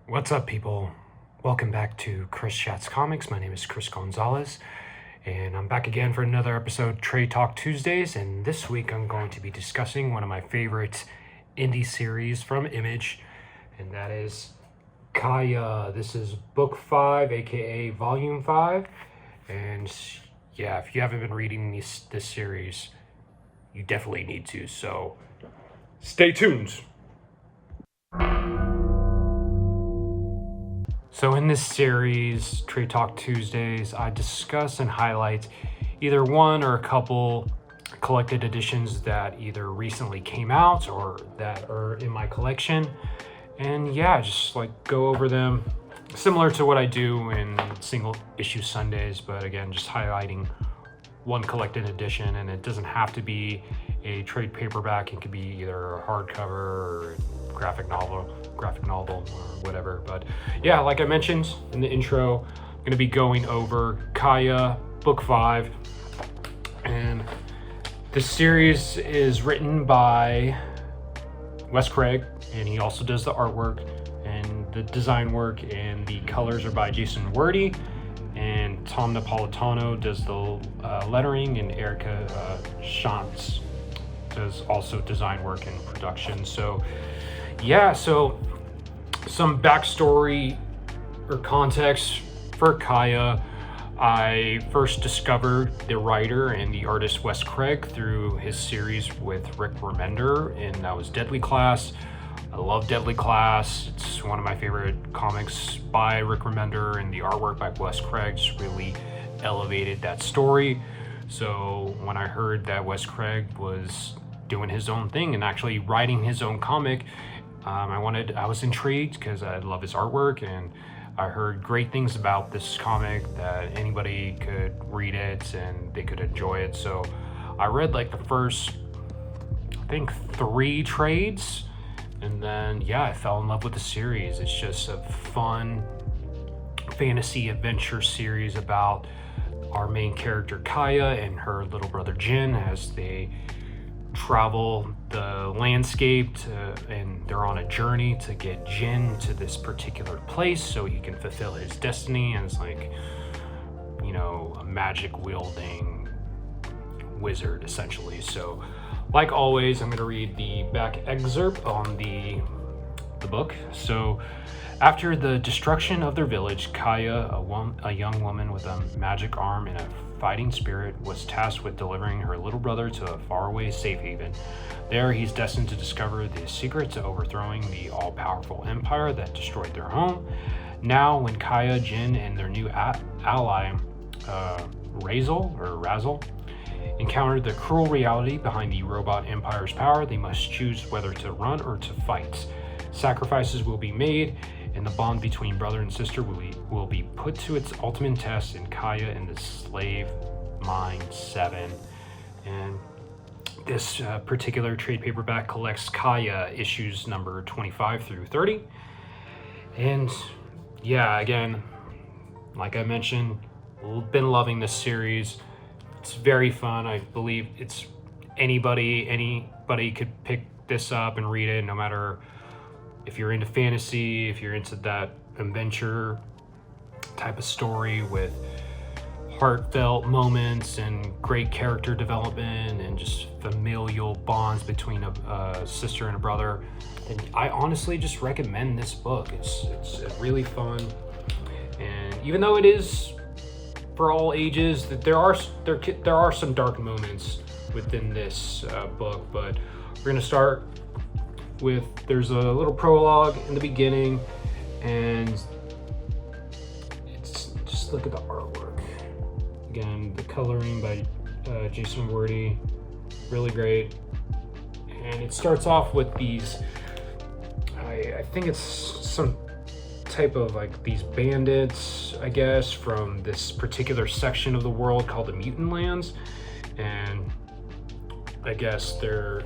What's up, people? Welcome back to Chris Chats Comics. My name is Chris Gonzalez, and I'm back again for another episode, Trade Talk Tuesdays. And this week, I'm going to be discussing one of my favorite indie series from Image, and that is Kaya. This is Book 5, aka Volume 5. And yeah, if you haven't been reading this series, you definitely need to. So stay tuned. So in this series, Trade Talk Tuesdays, I discuss and highlight either one or a couple collected editions that either recently came out or that are in my collection. And yeah, just like go over them, similar to what I do in single issue Sundays, but again, just highlighting one collected edition. And it doesn't have to be a trade paperback. It could be either a hardcover or graphic novel or whatever. But yeah, like I mentioned in the intro, I'm going to be going over Kaya Book 5. And this series is written by Wes Craig, and he also does the artwork and the design work, and the colors are by Jason Wordie, and Tom Napolitano does the lettering, and Erica Shantz does also design work and production. So yeah, so some backstory or context for Kaya. I first discovered the writer and the artist Wes Craig through his series with Rick Remender, and that was Deadly Class. I love Deadly Class. It's one of my favorite comics by Rick Remender, and the artwork by Wes Craig just really elevated that story. So when I heard that Wes Craig was doing his own thing and actually writing his own comic, I was intrigued because I love his artwork, and I heard great things about this comic, that anybody could read it and they could enjoy it. So I read like the first, I think, 3 trades, and then yeah, I fell in love with the series. It's just a fun fantasy adventure series about our main character Kaya and her little brother Jin as they travel the landscape and they're on a journey to get Jin to this particular place so he can fulfill his destiny. And it's like, you know, a magic wielding wizard essentially. So like always, I'm going to read the back excerpt on the book. So after the destruction of their village, Kaya, a young woman with a magic arm and a fighting spirit, was tasked with delivering her little brother to a faraway safe haven. There, he's destined to discover the secret to overthrowing the all-powerful empire that destroyed their home. Now, when Kaya, Jin, and their new ally, Razel, encounter the cruel reality behind the robot empire's power, they must choose whether to run or to fight. Sacrifices will be made, and the bond between brother and sister will be put to its ultimate test in Kaya and the Slave Mine 7. And this particular trade paperback collects Kaya issues number 25 through 30. And yeah, again, like I mentioned, been loving this series. It's very fun. I believe it's anybody could pick this up and read it, no matter if you're into fantasy, if you're into that adventure type of story with heartfelt moments and great character development and just familial bonds between a sister and a brother. And I honestly just recommend this book. It's really fun. And even though it is for all ages, there are some dark moments within this book, but we're going to start with, there's a little prologue in the beginning, and it's just look at the artwork. Again, the coloring by Jason Wordie, really great. And it starts off with these, I think it's some type of like these bandits, I guess, from this particular section of the world called the Mutant Lands. And I guess they're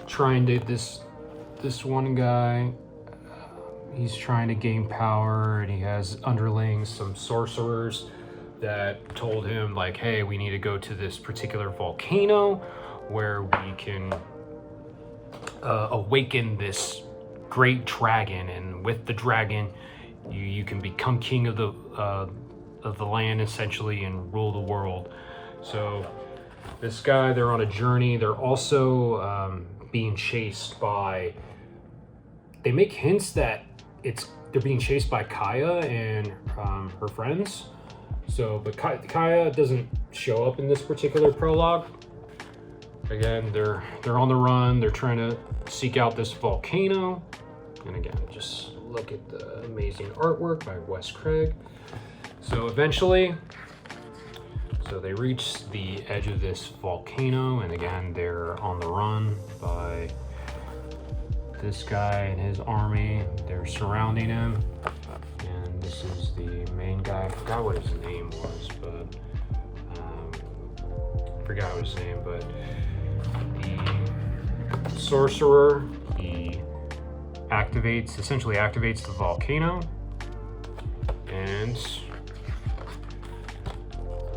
trying to, this one guy, he's trying to gain power, and he has underlings, some sorcerers that told him like, hey, we need to go to this particular volcano where we can awaken this great dragon, and with the dragon, you can become king of the land essentially and rule the world. So this guy, they're on a journey. They're also being chased by. They make hints that they're being chased by Kaya and her friends. So, but Kaya doesn't show up in this particular prologue. Again, they're on the run. They're trying to seek out this volcano. And again, just look at the amazing artwork by Wes Craig. So eventually, they reach the edge of this volcano, and again, they're on the run by this guy and his army. They're surrounding him, and this is the main guy. I forgot what his name was, but the sorcerer, he essentially activates the volcano, and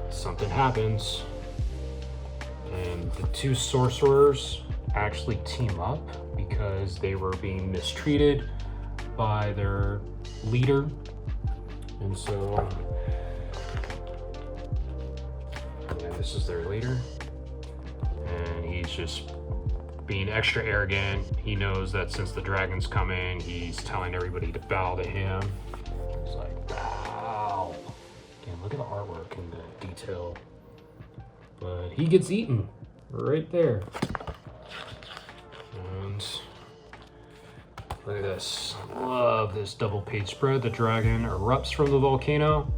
something happens, and the two sorcerers actually team up because they were being mistreated by their leader. And so this is their leader, and he's just being extra arrogant. He knows that since the dragon's coming, he's telling everybody to bow to him. He's like, bow. Again, look at the artwork and the detail. But he gets eaten right there. And look at this. Love this double page spread. The dragon erupts from the volcano,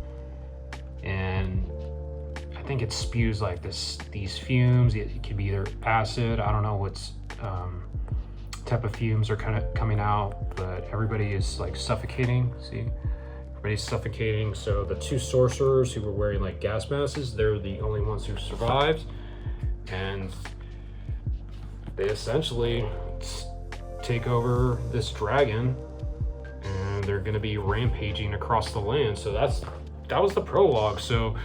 and I think it spews like these fumes. It could be either acid. I don't know what's type of fumes are kind of coming out, but everybody is like suffocating. See, everybody's suffocating. So the two sorcerers who were wearing like gas masks, they're the only ones who survived, and they essentially take over this dragon, and they're going to be rampaging across the land. So that was the prologue. So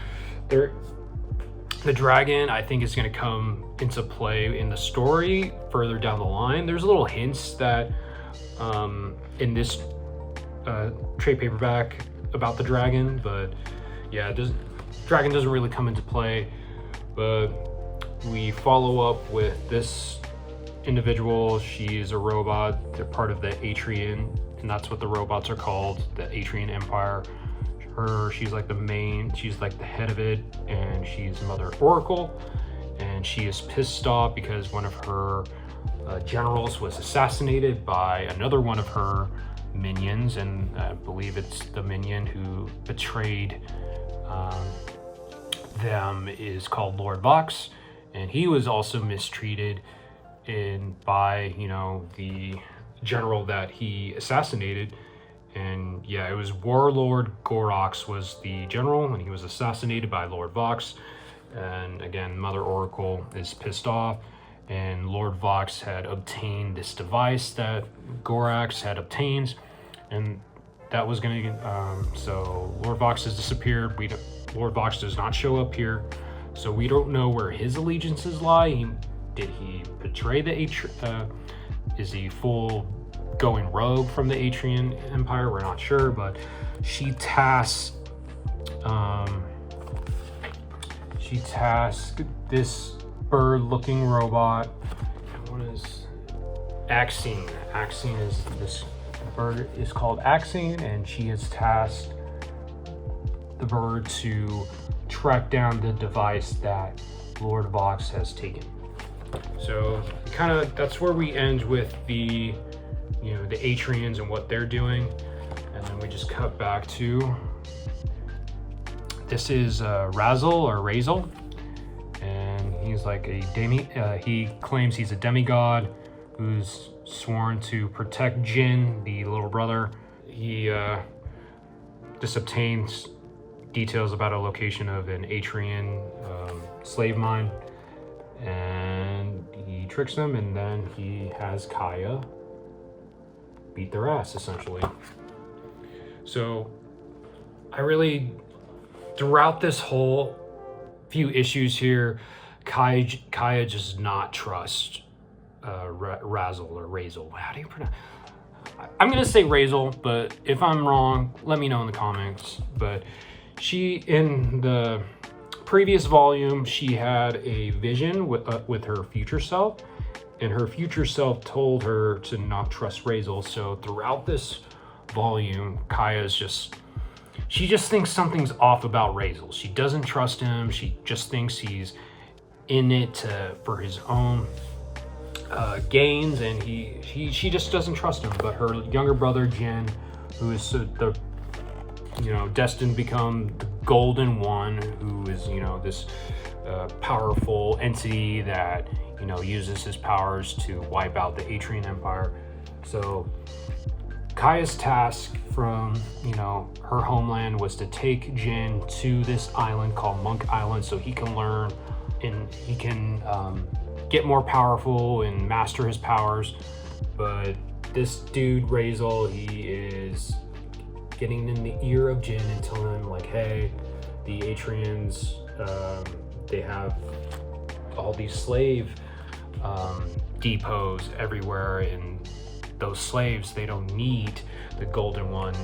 the dragon, I think, is going to come into play in the story further down the line. There's little hints that in this trade paperback about the dragon, but yeah, dragon doesn't really come into play. But we follow up with this individual. She is a robot. They're part of the Atrian, and that's what the robots are called, the Atrian Empire. She's like she's like the head of it, and she's Mother Oracle, and she is pissed off because one of her generals was assassinated by another one of her minions, and I believe it's the minion who betrayed them is called Lord Vox, and he was also mistreated by the general that he assassinated. And yeah, it was Warlord Gorox was the general, and he was assassinated by Lord Vox. And again, Mother Oracle is pissed off, and Lord Vox had obtained this device that Gorox had obtained, and that was going to so Lord Vox has disappeared. Lord Vox does not show up here, so we don't know where his allegiances lie. Did he betray the is he full going rogue from the Atrian Empire? We're not sure, but she tasked this bird-looking robot. What is Axine? Axine is this bird is called Axine, and she has tasked the bird to track down the device that Lord Vox has taken. So that's where we end with the Atrians and what they're doing, and then we just cut back to this is Razel, and he's like he claims he's a demigod who's sworn to protect Jin, the little brother. He just obtains details about a location of an Atrian slave mine, and he tricks them, and then he has Kaya beat their ass, essentially. So throughout this whole few issues here, Kaya does not trust Razel. How do you pronounce? I'm gonna say Razel, but if I'm wrong, let me know in the comments. But she, in the previous volume, she had a vision with her future self, and her future self told her to not trust Razel. So throughout this volume, she just thinks something's off about Razel. She doesn't trust him. She just thinks he's in it for his own gains, and she just doesn't trust him. But her younger brother Jin, who is destined to become the Golden One, who is this powerful entity that uses his powers to wipe out the Atrian Empire. So Kaya's task from her homeland was to take Jin to this island called Monk Island, so he can learn and he can get more powerful and master his powers. But this dude Razel, he is getting in the ear of Jin and telling him like, hey, the Atrians, they have all these slave depots everywhere, and those slaves, they don't need the Golden One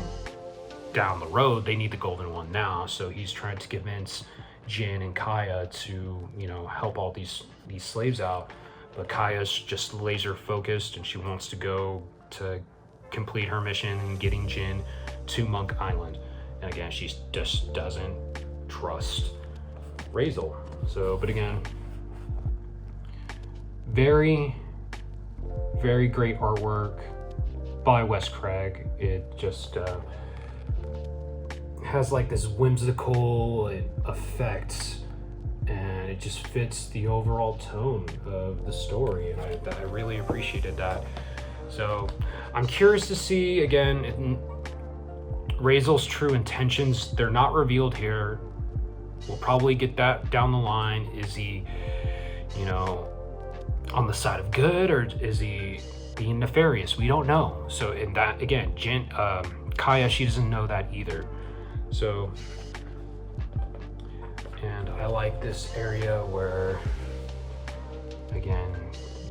down the road, they need the Golden One now. So he's trying to convince Jin and Kaya to help all these slaves out. But Kaya's just laser focused, and she wants to go to complete her mission in getting Jin to Monk Island. And again, she just doesn't trust Razel. So, but again, very, very great artwork by Wes Craig. It just has like this whimsical effect, and it just fits the overall tone of the story, and I really appreciated that. So I'm curious to see again Razel's true intentions. They're not revealed here. We'll probably get that down the line. Is he on the side of good, or is he being nefarious? We don't know. So in that, again, Kaya, she doesn't know that either. So, and I like this area where, again,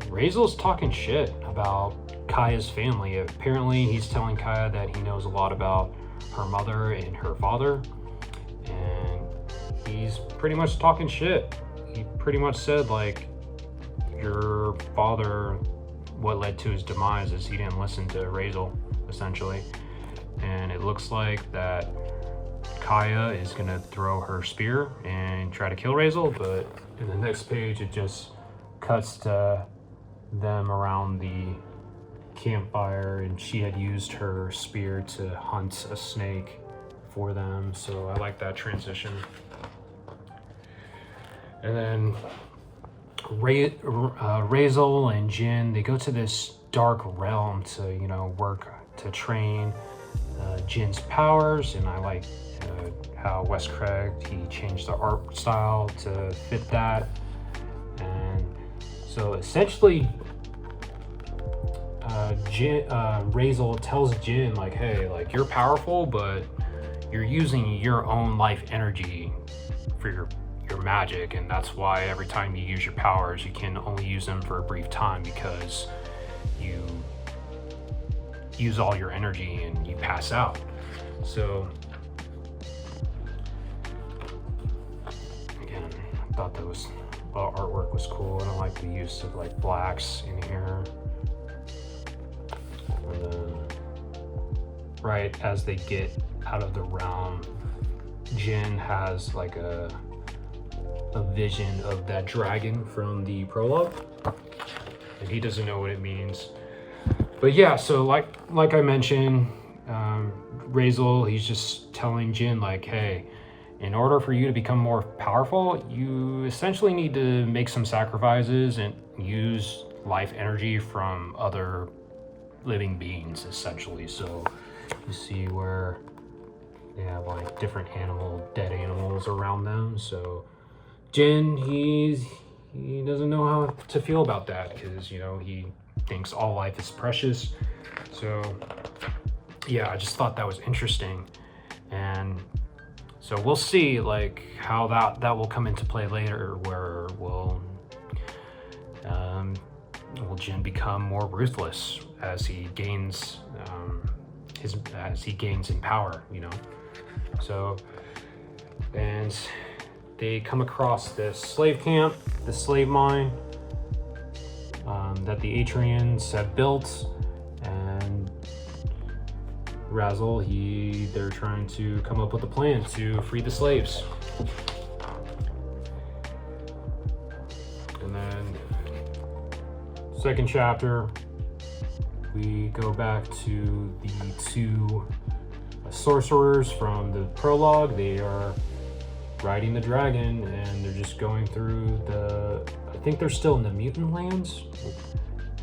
Razel's talking shit about Kaya's family. Apparently, he's telling Kaya that he knows a lot about her mother and her father, and he's pretty much talking shit. He pretty much said, like, your father, what led to his demise is he didn't listen to Razel, essentially. And it looks like that Kaya is gonna throw her spear and try to kill Razel, but in the next page it just cuts to them around the campfire, and she had used her spear to hunt a snake for them. So I like that transition. And then Razel and Jin, they go to this dark realm to work to train Jin's powers, and I like how Wes Craig, he changed the art style to fit that. And so essentially Razel tells Jin like, hey, like, you're powerful, but you're using your own life energy for your magic, and that's why every time you use your powers, you can only use them for a brief time, because you use all your energy and you pass out. So again, I thought that was artwork was cool, and I like the use of like blacks in here. And then right as they get out of the realm, Jin has like a vision of that dragon from the prologue, and he doesn't know what it means. But yeah, so like I mentioned, Razel, he's just telling Jin like, hey, in order for you to become more powerful, you essentially need to make some sacrifices and use life energy from other living beings, essentially. So you see where they have like different dead animals around them. So Jin, he doesn't know how to feel about that, because he thinks all life is precious. So yeah, I just thought that was interesting, and so we'll see like how that will come into play later, where we'll will Jin become more ruthless as he gains in power, you know? So, and they come across this slave camp, the slave mine that the Atrians have built, and Razzle, they're trying to come up with a plan to free the slaves. And then, second chapter, we go back to the two sorcerers from the prologue. They are riding the dragon, and they're just going through I think they're still in the mutant lands,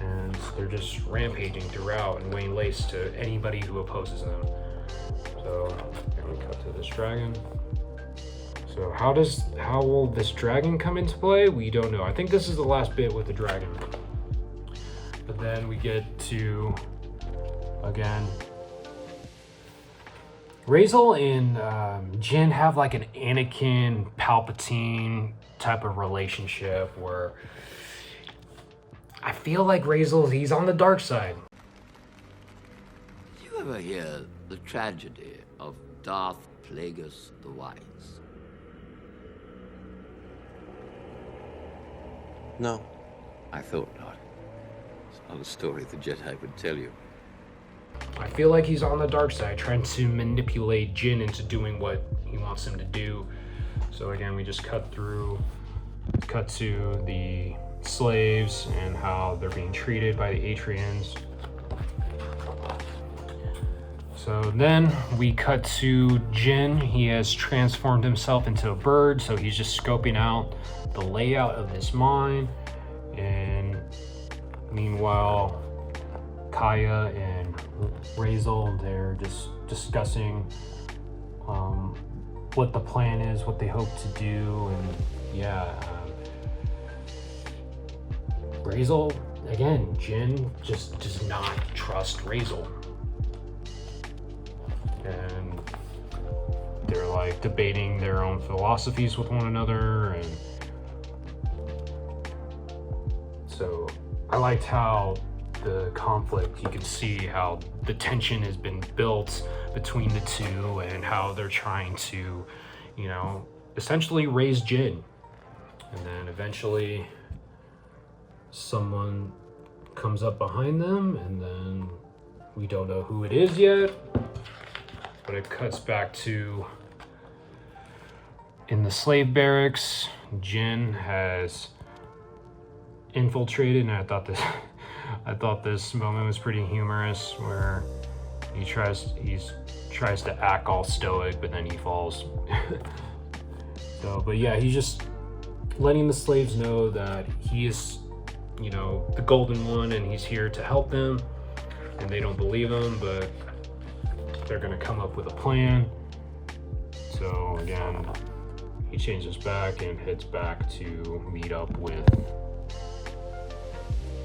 and they're just rampaging throughout and laying waste to anybody who opposes them. So, we cut to this dragon. So how will this dragon come into play? We don't know. I think this is the last bit with the dragon. But then we get to, again, Razel and Jin have like an Anakin Palpatine type of relationship where I feel like Razel, he's on the dark side. Did you ever hear the tragedy of Darth Plagueis the Wise? No. I thought not. It's not a story the Jedi would tell you. I feel like he's on the dark side, trying to manipulate Jin into doing what he wants him to do. So again, we just cut to the slaves and how they're being treated by the Atrians. So then we cut to Jin. He has transformed himself into a bird, so he's just scoping out the layout of this mine. And meanwhile, Kaya and Razel, they're just discussing what the plan is, what they hope to do, and Razel, again, Jin just does not trust Razel. And they're like debating their own philosophies with one another, and so I liked how the conflict, you can see how the tension has been built between the two and how they're trying to, essentially raise Jin. And then eventually someone comes up behind them, and then we don't know who it is yet, but it cuts back to in the slave barracks. Jin has infiltrated, and I thought this moment was pretty humorous, where he tries to act all stoic, but then he falls. But yeah, he's just letting the slaves know that he is, the golden one, and he's here to help them. And they don't believe him, but they're gonna come up with a plan. So again, he changes back and heads back to meet up with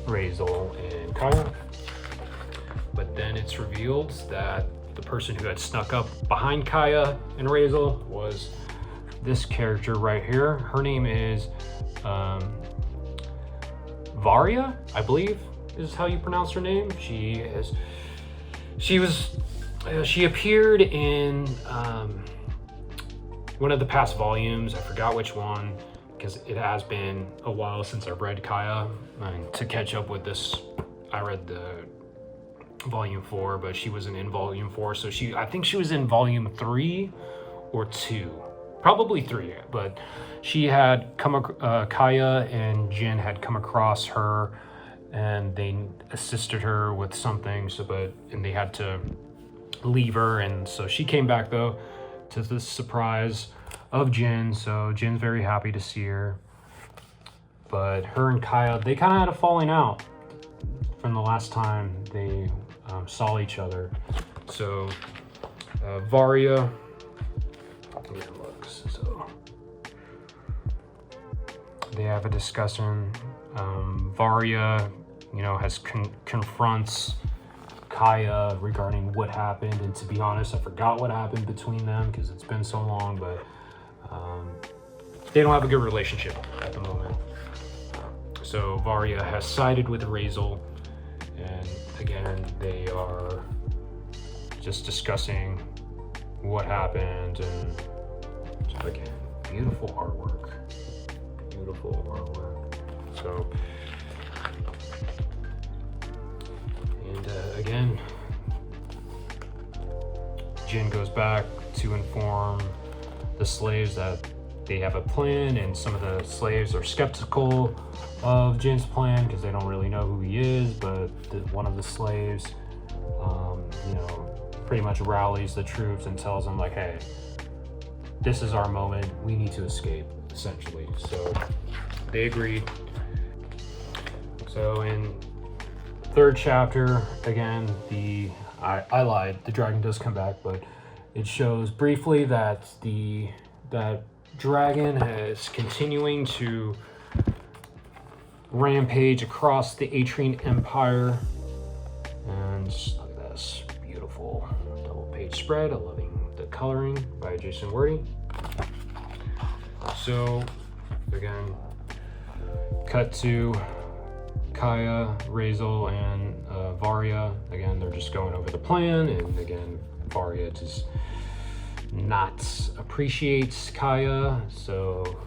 Razel and Kaya. But then it's revealed that the person who had snuck up behind Kaya and Razel was this character right here. Her name is Varia, I believe is how you pronounce her name. She appeared in one of the past volumes. I forgot which one, because it has been a while since I've read Kaya. And to catch up with this, I read the volume 4, but she wasn't in volume 4. So I think she was in volume 3 or 2, probably 3. But she had Kaya and Jin had come across her, and they assisted her with something. And they had to leave her, and so she came back though, to the surprise of Jin. So Jin's very happy to see her. But her and Kaya, they kind of had a falling out from the last time they saw each other. So Varia, let me look. So they have a discussion. Varia, confronts Kaya regarding what happened, and to be honest, I forgot what happened between them because it's been so long, but they don't have a good relationship at the moment. So Varya has sided with Razel, and again, they are just discussing what happened, and again, beautiful artwork. So, and again, Jin goes back to inform the slaves that they have a plan, and some of the slaves are skeptical of Jin's plan because they don't really know who he is, but one of the slaves, pretty much rallies the troops and tells them like, hey, this is our moment, we need to escape, essentially. So they agreed. So in third chapter, again, I lied, the dragon does come back, but it shows briefly that that dragon is continuing to rampage across the Atrian Empire. And look at this beautiful double page spread. I'm loving the coloring by Jason Wordy. So again, cut to Kaya, Razel, and Varya. Again, they're just going over the plan, and again, Varya just not appreciates Kaya, so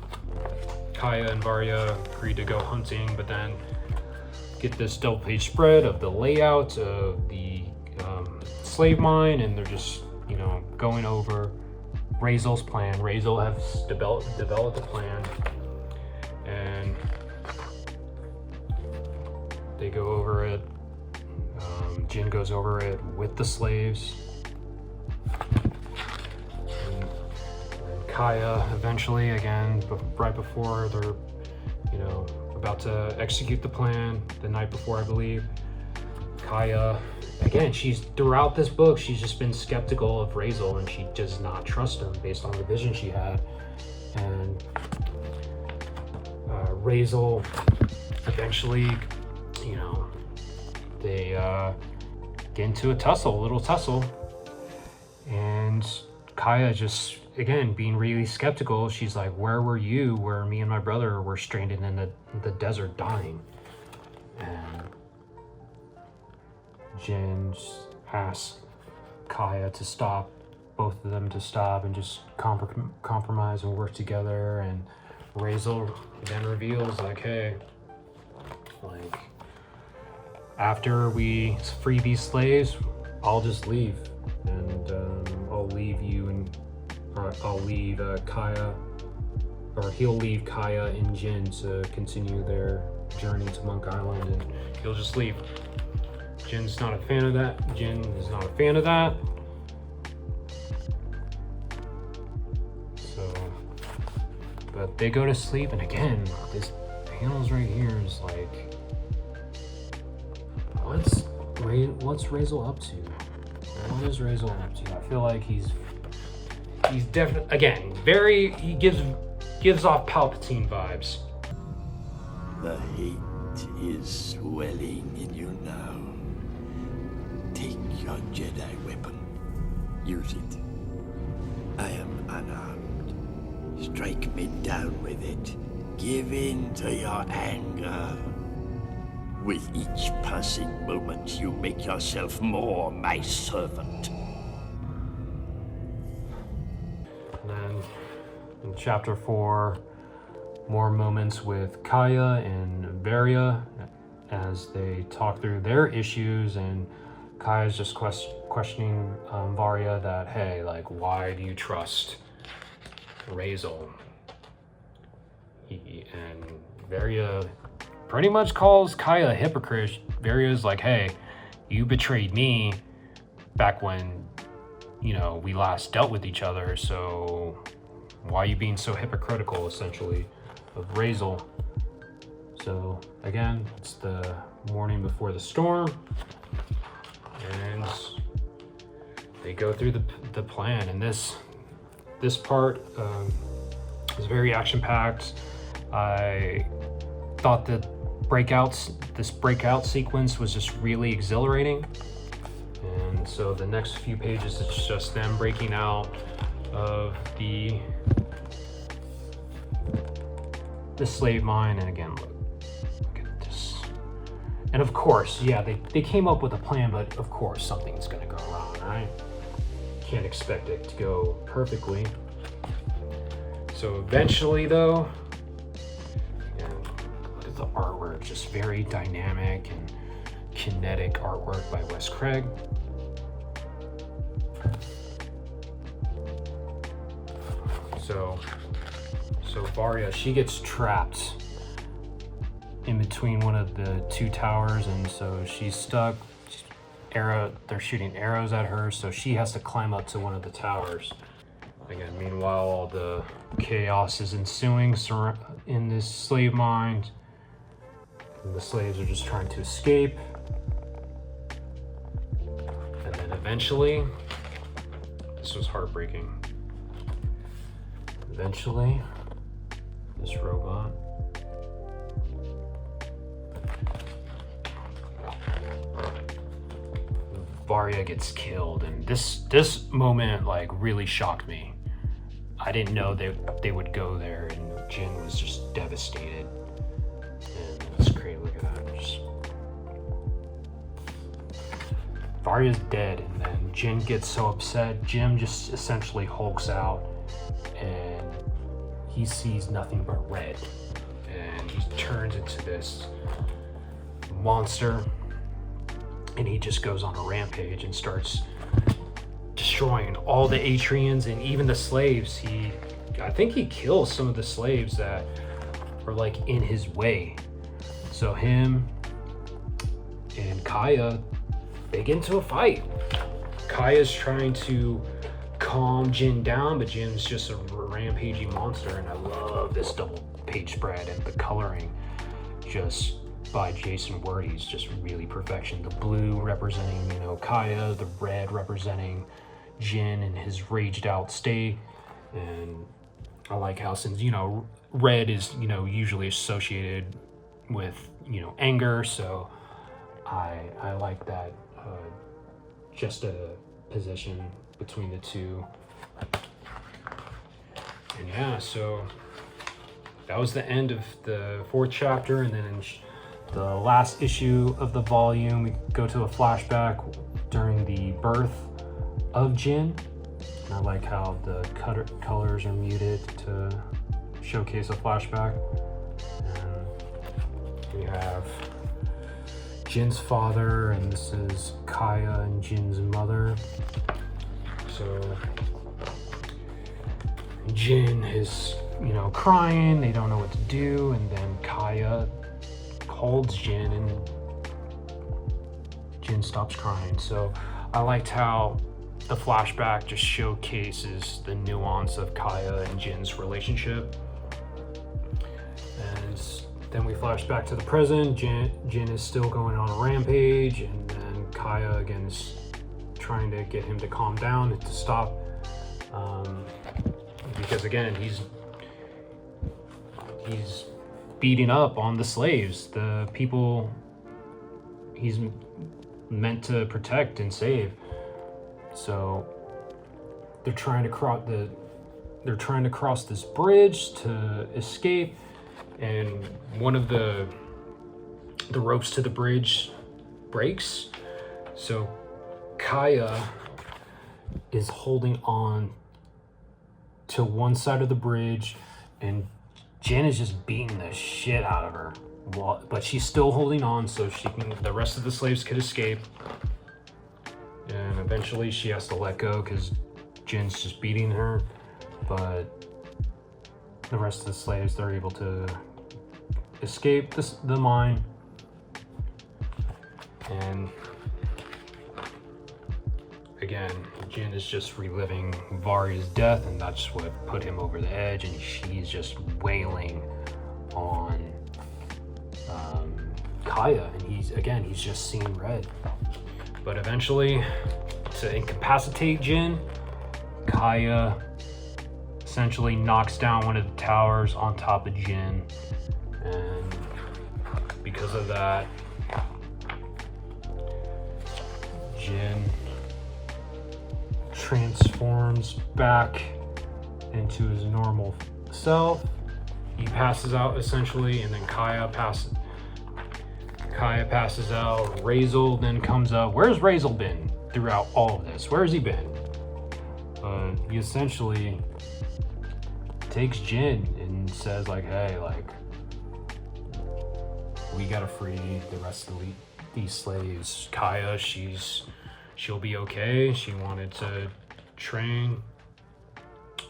Kaya and Varya agree to go hunting, but then get this double page spread of the layout of the slave mine, and they're just going over Razel's plan. Razel has developed a plan, and they go over it. Jin goes over it with the slaves. And Kaya eventually, again, right before they're, about to execute the plan, the night before, I believe, Kaya, again, throughout this book, she's just been skeptical of Razel, and she does not trust him based on the vision she had. And Razel eventually, they get into a little tussle, and Kaya just, again, being really skeptical, she's like, where were you where me and my brother were stranded in the desert dying? And Jin asks Kaya to stop, both of them to stop and just compromise and work together. And Razel then reveals like, hey, like, after we free these slaves, I'll just leave, and I'll leave you, and I'll leave Kaya, or he'll leave Kaya and Jin to continue their journey to Monk Island, and he'll just leave. Jin's not a fan of that. Jin is not a fan of that. So, but they go to sleep, and again, this panels right here is like, what's Razel up to? What is Razel up to? I feel like he's definitely, again, he gives off Palpatine vibes. The hate is swelling in you now. Take your Jedi weapon. Use it. I am unarmed. Strike me down with it. Give in to your anger. With each passing moment, you make yourself more my servant. And then in chapter 4, more moments with Kaya and Varya as they talk through their issues, and Kaya's just questioning Varya that, hey, like, why do you trust Razel? And Varya pretty much calls Kaya a hypocrite. Varya's like, hey, you betrayed me back when, we last dealt with each other, so why are you being so hypocritical, essentially, of Razel? So, again, it's the morning before the storm, and they go through the plan, and this part is very action-packed. I thought that this breakout sequence was just really exhilarating, and so the next few pages it's just them breaking out of the slave mine. And again, look at And of course, yeah, they came up with a plan, but of course something's gonna go wrong, right? Can't expect it to go perfectly. So eventually though, yeah, look at the artwork, just very dynamic and kinetic artwork by Wes Craig. So Varya, she gets trapped in between one of the two towers, and so she's stuck. They're shooting arrows at her, so she has to climb up to one of the towers. Again, meanwhile, all the chaos is ensuing in this slave mine. And the slaves are just trying to escape. And then eventually, this was heartbreaking. Eventually, this robot Varya gets killed, and this moment like really shocked me. I didn't know they would go there, and Jin was just devastated. And it's great. Look at that. Varya's dead, and then Jin gets so upset. Jim just essentially hulks out, and he sees nothing but red, and he turns into this monster. And he just goes on a rampage and starts destroying all the Atrians and even the slaves. I think he kills some of the slaves that are like in his way. So him and Kaya, they get into a fight. Kaya's trying to calm Jin down, but Jin's just a rampaging monster. And I love this double page spread and the coloring just by Jason Wordie's just really perfection. The blue representing, Kaya, the red representing Jin in his raged out state. And I like how, since, red is, usually associated with, anger. So I like that just a position between the two. And yeah, so that was the end of the 4th chapter. And then the last issue of the volume, we go to a flashback during the birth of Jin. And I like how the colors are muted to showcase a flashback. And we have Jin's father, and this is Kaya and Jin's mother. So Jin is, crying, they don't know what to do, and then Kaya holds Jin, and Jin stops crying. So I liked how the flashback just showcases the nuance of Kaya and Jin's relationship. And then we flash back to the present. Jin is still going on a rampage, and then Kaya again is trying to get him to calm down and to stop, because again he's beating up on the slaves, the people he's meant to protect and save. So they're trying to cross this bridge to escape, and one of the ropes to the bridge breaks. So Kaya is holding on to one side of the bridge, and Jin is just beating the shit out of her. But she's still holding on so the rest of the slaves could escape. And eventually she has to let go because Jin's just beating her. But the rest of the slaves, they're able to escape the mine. And again, Jin is just reliving Varya's death, and that's what put him over the edge, and she's just wailing on Kaya, and he's just seeing red. But eventually, to incapacitate Jin, Kaya essentially knocks down one of the towers on top of Jin, and because of that, Jin transforms back into his normal self. He passes out essentially, and then Kaya Kaya passes out. Razel then comes up. Where's Razel been throughout all of this? Where has he been? He essentially takes Jin and says like, hey, like, we gotta free the rest of these slaves. Kaya, she'll be okay. She wanted to train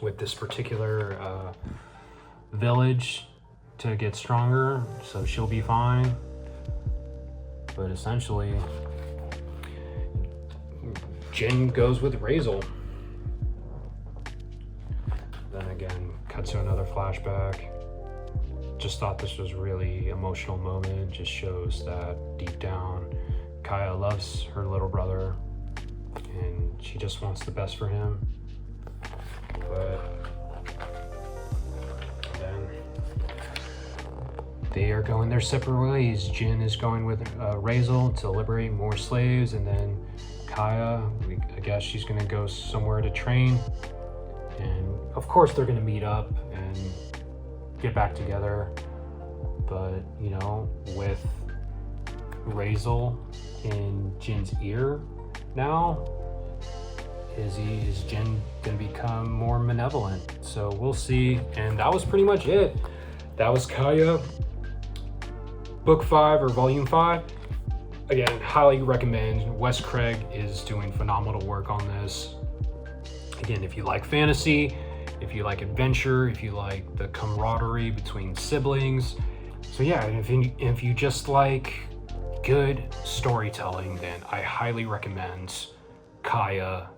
with this particular village to get stronger, so she'll be fine. But essentially, Jin goes with Razel. Then again, cut to another flashback. Just thought this was really emotional moment. Just shows that deep down, Kaya loves her little brother and she just wants the best for him. But then they are going their separate ways. Jin is going with Razel to liberate more slaves, and then Kaya, I guess she's gonna go somewhere to train. And of course they're gonna meet up and get back together. But, you know, with Razel in Jin's ear now, is Jin gonna become more malevolent? So we'll see. And that was pretty much it. That was Kaya, book 5 or volume 5. Again, highly recommend. Wes Craig is doing phenomenal work on this. Again, if you like fantasy, if you like adventure, if you like the camaraderie between siblings. So yeah, if you just like good storytelling, then I highly recommend Kaya.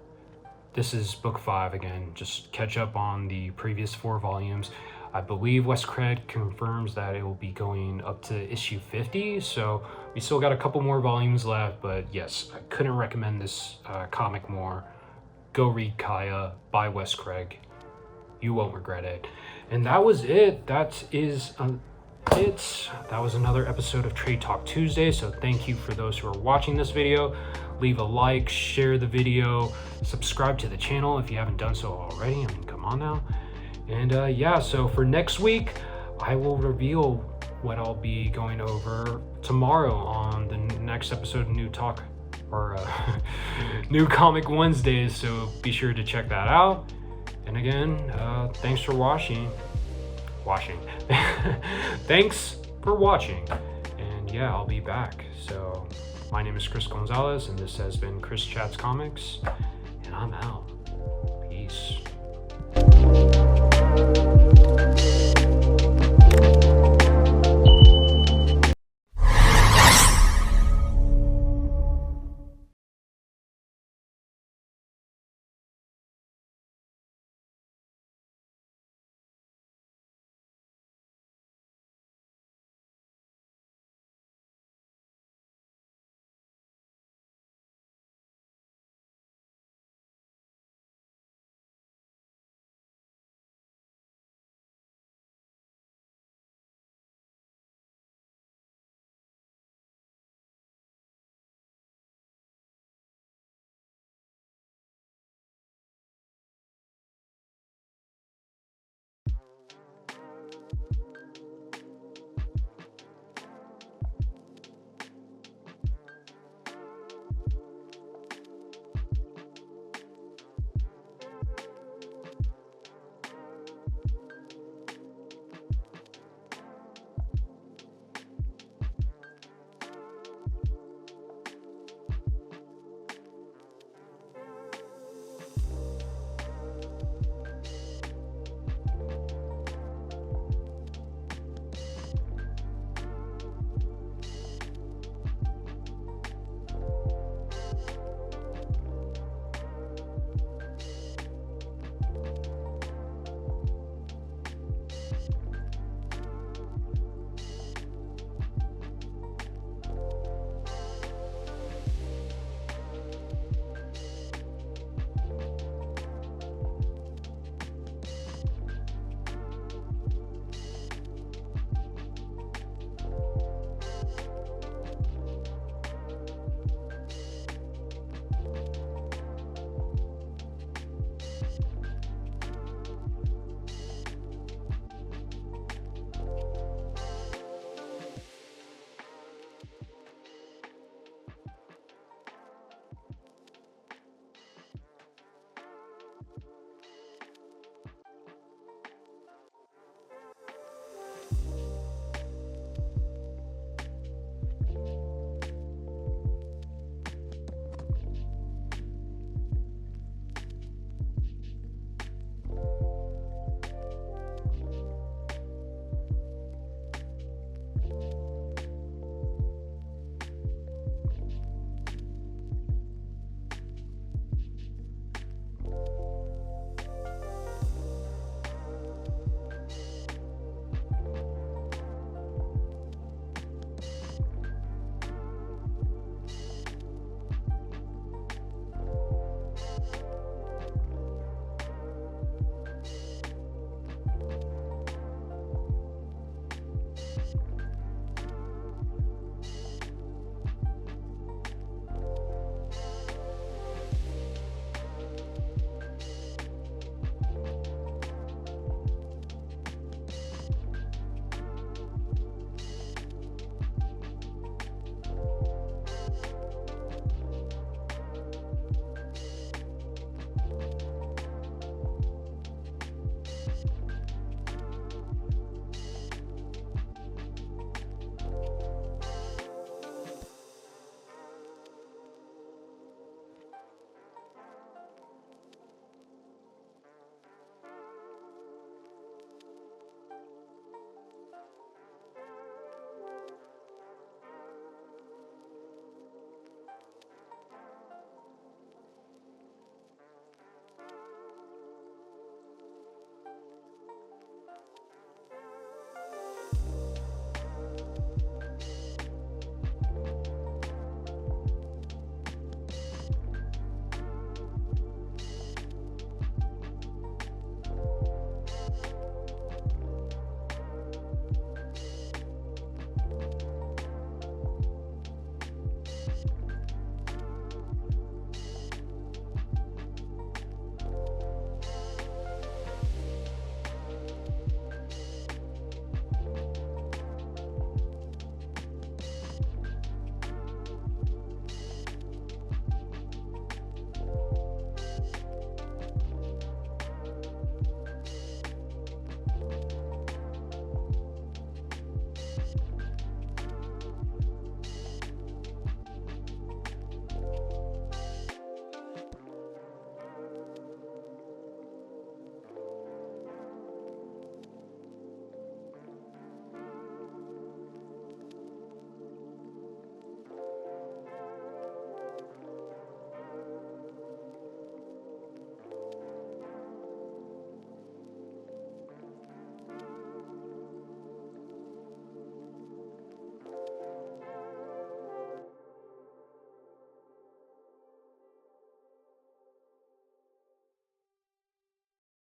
This is book 5 again. Just catch up on the previous 4 volumes. I believe Wes Craig confirms that it will be going up to issue 50, so we still got a couple more volumes left, but yes, I couldn't recommend this comic more. Go read Kaya by Wes Craig. You won't regret it. And that was it. That is it. That was another episode of Trade Talk Tuesday, so thank you for those who are watching this video. Leave a like, share the video, subscribe to the channel if you haven't done so already. I mean, come on now. And yeah, so for next week, I will reveal what I'll be going over tomorrow on the next episode of New Talk, or New Comic Wednesdays, so be sure to check that out. And again, thanks for watching. Thanks for watching. And yeah, I'll be back. So my name is Chris Gonzalez, and this has been Chris Chats Comics, and I'm out.